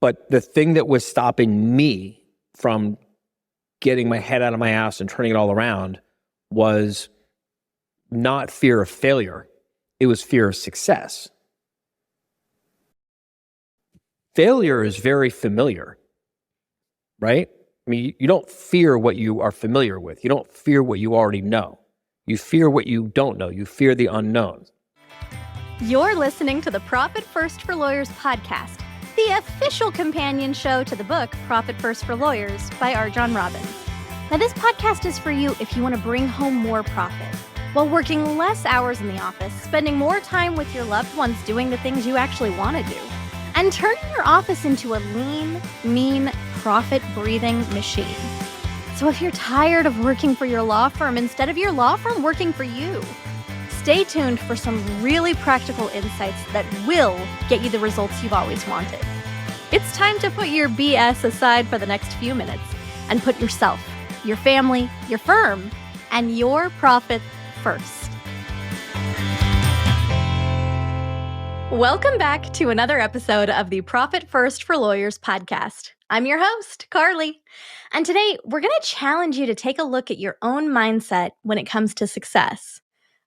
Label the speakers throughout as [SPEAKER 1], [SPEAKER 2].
[SPEAKER 1] But the thing that was stopping me from getting my head out of my ass and turning it all around was not fear of failure. It was fear of success. Failure is very familiar, right? I mean, you don't fear what you are familiar with. You don't fear what you already know. You fear what you don't know. You fear the unknown.
[SPEAKER 2] You're listening to the Profit First for Lawyers podcast, the official companion show to the book Profit First for Lawyers by RJon. Now, this podcast is for you if you want to bring home more profit while working less hours in the office, spending more time with your loved ones doing the things you actually want to do, and turning your office into a lean, mean, profit-breathing machine. So if you're tired of working for your law firm instead of your law firm working for you, stay tuned for some really practical insights that will get you the results you've always wanted. It's time to put your BS aside for the next few minutes and put yourself, your family, your firm, and your profit first. Welcome back to another episode of the Profit First for Lawyers podcast. I'm your host, Carly. And today we're going to challenge you to take a look at your own mindset when it comes to success.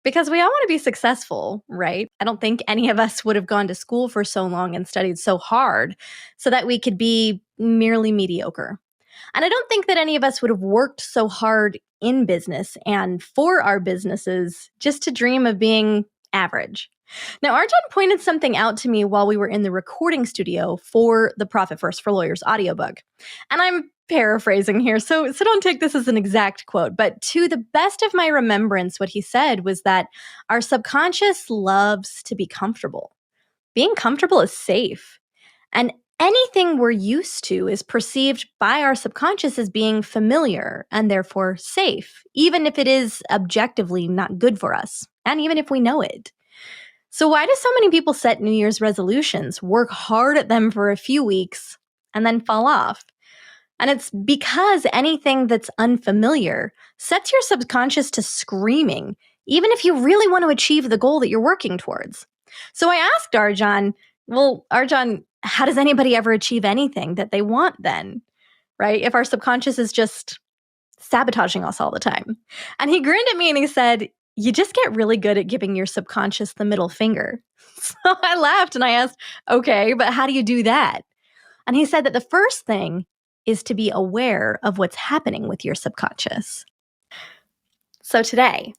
[SPEAKER 2] Because we all want to be successful, right? I don't think any of us would have gone to school for so long and studied so hard so that we could be merely mediocre. And I don't think that any of us would have worked so hard in business and for our businesses just to dream of being average. Now, RJon pointed something out to me while we were in the recording studio for the Profit First for Lawyers audiobook. And I'm paraphrasing here, so don't take this as an exact quote, but to the best of my remembrance, what he said was that our subconscious loves to be comfortable. Being comfortable is safe. And anything we're used to is perceived by our subconscious as being familiar and therefore safe, even if it is objectively not good for us, and even if we know it. So why do so many people set New Year's resolutions, work hard at them for a few weeks, and then fall off? And it's because anything that's unfamiliar sets your subconscious to screaming, even if you really want to achieve the goal that you're working towards. So I asked RJon, well, RJon, how does anybody ever achieve anything that they want then, right? If our subconscious is just sabotaging us all the time. And he grinned at me and he said, you just get really good at giving your subconscious the middle finger. So I laughed and I asked, okay, but how do you do that? And he said that the first thing is to be aware of what's happening with your subconscious. So today,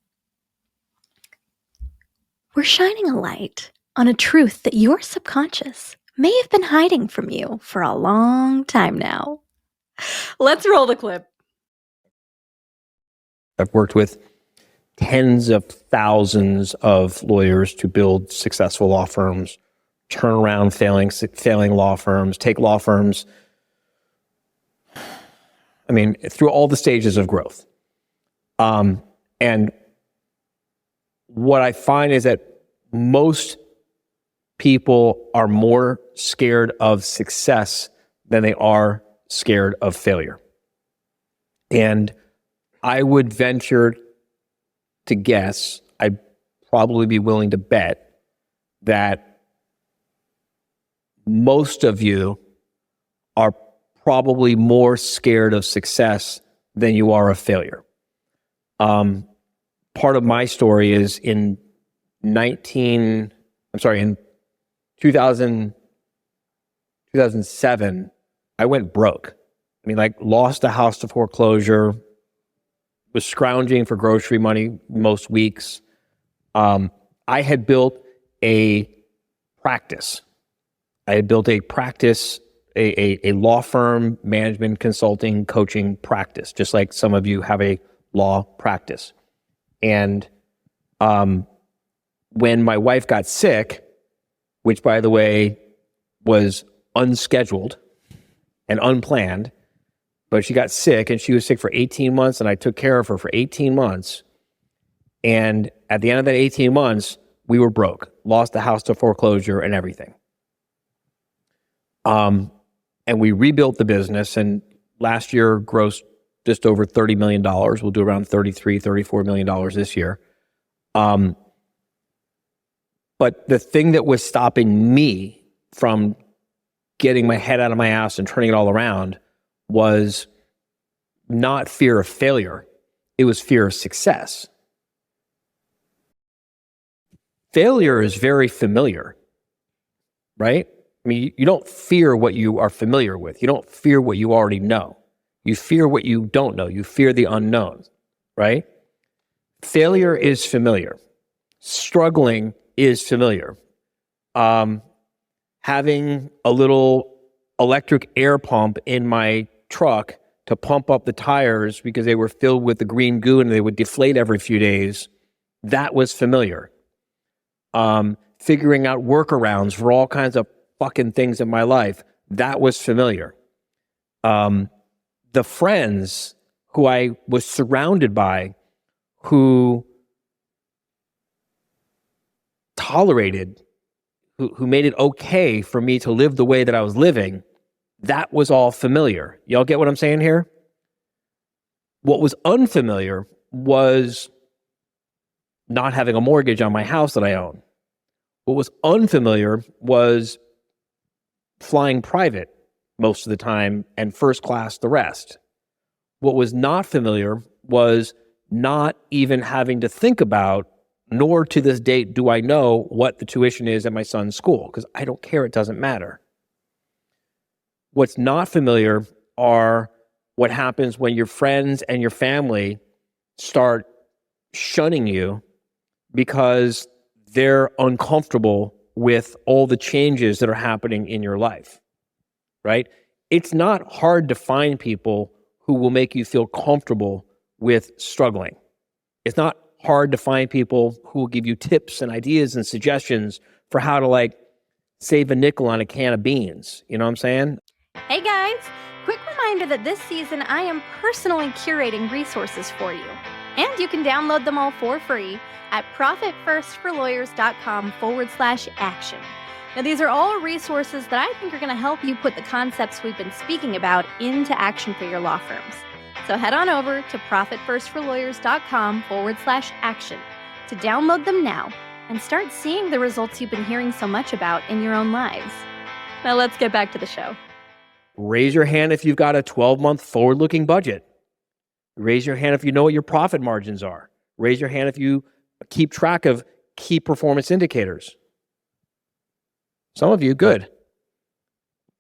[SPEAKER 2] we're shining a light on a truth that your subconscious may have been hiding from you for a long time now. Let's roll the clip.
[SPEAKER 1] I've worked with tens of thousands of lawyers to build successful law firms, turn around failing law firms, take law firms, through all the stages of growth. And what I find is that most people are more scared of success than they are scared of failure. And I would venture to guess, I'd probably be willing to bet that most of you are probably more scared of success than you are of failure. Part of my story is in 2007, I went broke. Lost a house to foreclosure, was scrounging for grocery money most weeks. I had built a practice. A law firm, management, consulting, coaching practice, just like some of you have a law practice. And when my wife got sick, which by the way was unscheduled and unplanned, but she got sick and she was sick for 18 months and I took care of her for 18 months. And at the end of that 18 months, we were broke, lost the house to foreclosure and everything. And we rebuilt the business and last year grossed just over $30 million. We'll do around $33, $34 million this year. But the thing that was stopping me from getting my head out of my ass and turning it all around was not fear of failure. It was fear of success. Failure is very familiar, right? I mean, you don't fear what you are familiar with. You don't fear what you already know. You fear what you don't know. You fear the unknown, right? Failure is familiar. Struggling is familiar. Having a little electric air pump in my truck to pump up the tires because they were filled with the green goo and they would deflate every few days, that was familiar. Figuring out workarounds for all kinds of fucking things in my life, that was familiar. The friends who I was surrounded by, who tolerated, who made it okay for me to live the way that I was living, that was all familiar. Y'all get what I'm saying here? What was unfamiliar was not having a mortgage on my house that I own. What was unfamiliar was flying private most of the time and first class the rest. What was not familiar was not even having to think about, nor to this date do I know what the tuition is at my son's school, because I don't care, it doesn't matter. What's not familiar are what happens when your friends and your family start shunning you because they're uncomfortable with all the changes that are happening in your life, right? It's not hard to find people who will make you feel comfortable with struggling. It's not hard to find people who will give you tips and ideas and suggestions for how to save a nickel on a can of beans. You know what I'm saying?
[SPEAKER 2] Hey guys, quick reminder that this season I am personally curating resources for you. And you can download them all for free at profitfirstforlawyers.com/action. Now, these are all resources that I think are going to help you put the concepts we've been speaking about into action for your law firms. So head on over to profitfirstforlawyers.com/action to download them now and start seeing the results you've been hearing so much about in your own lives. Now let's get back to the show.
[SPEAKER 1] Raise your hand if you've got a 12-month forward-looking budget. Raise your hand if you know what your profit margins are. Raise your hand if you keep track of key performance indicators. Some of you, good.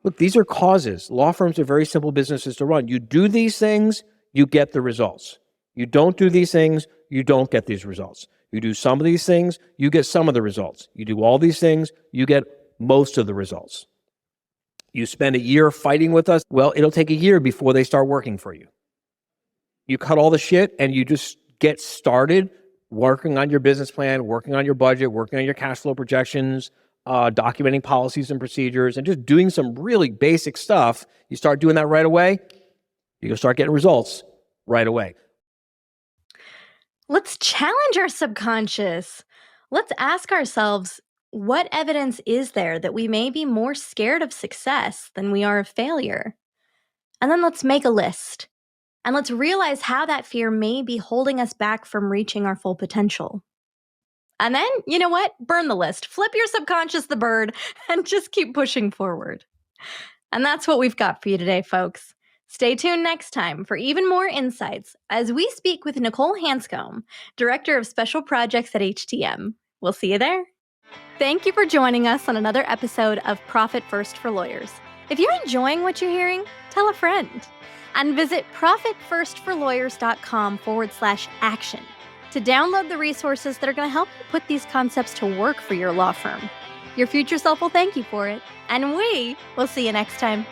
[SPEAKER 1] Look, these are causes. Law firms are very simple businesses to run. You do these things, you get the results. You don't do these things, you don't get these results. You do some of these things, you get some of the results. You do all these things, you get most of the results. You spend a year fighting with us, well, it'll take a year before they start working for you. You cut all the shit and you just get started working on your business plan, working on your budget, working on your cash flow projections, documenting policies and procedures, and just doing some really basic stuff. You start doing that right away, you're going to start getting results right away.
[SPEAKER 2] Let's challenge our subconscious. Let's ask ourselves, what evidence is there that we may be more scared of success than we are of failure? And then let's make a list. And let's realize how that fear may be holding us back from reaching our full potential. And then, you know what? Burn the list. Flip your subconscious the bird and just keep pushing forward. And that's what we've got for you today, folks. Stay tuned next time for even more insights as we speak with Nicole Hanscom, Director of Special Projects at HTM. We'll see you there. Thank you for joining us on another episode of Profit First for Lawyers. If you're enjoying what you're hearing, tell a friend. And visit profitfirstforlawyers.com/action to download the resources that are going to help you put these concepts to work for your law firm. Your future self will thank you for it, and we will see you next time.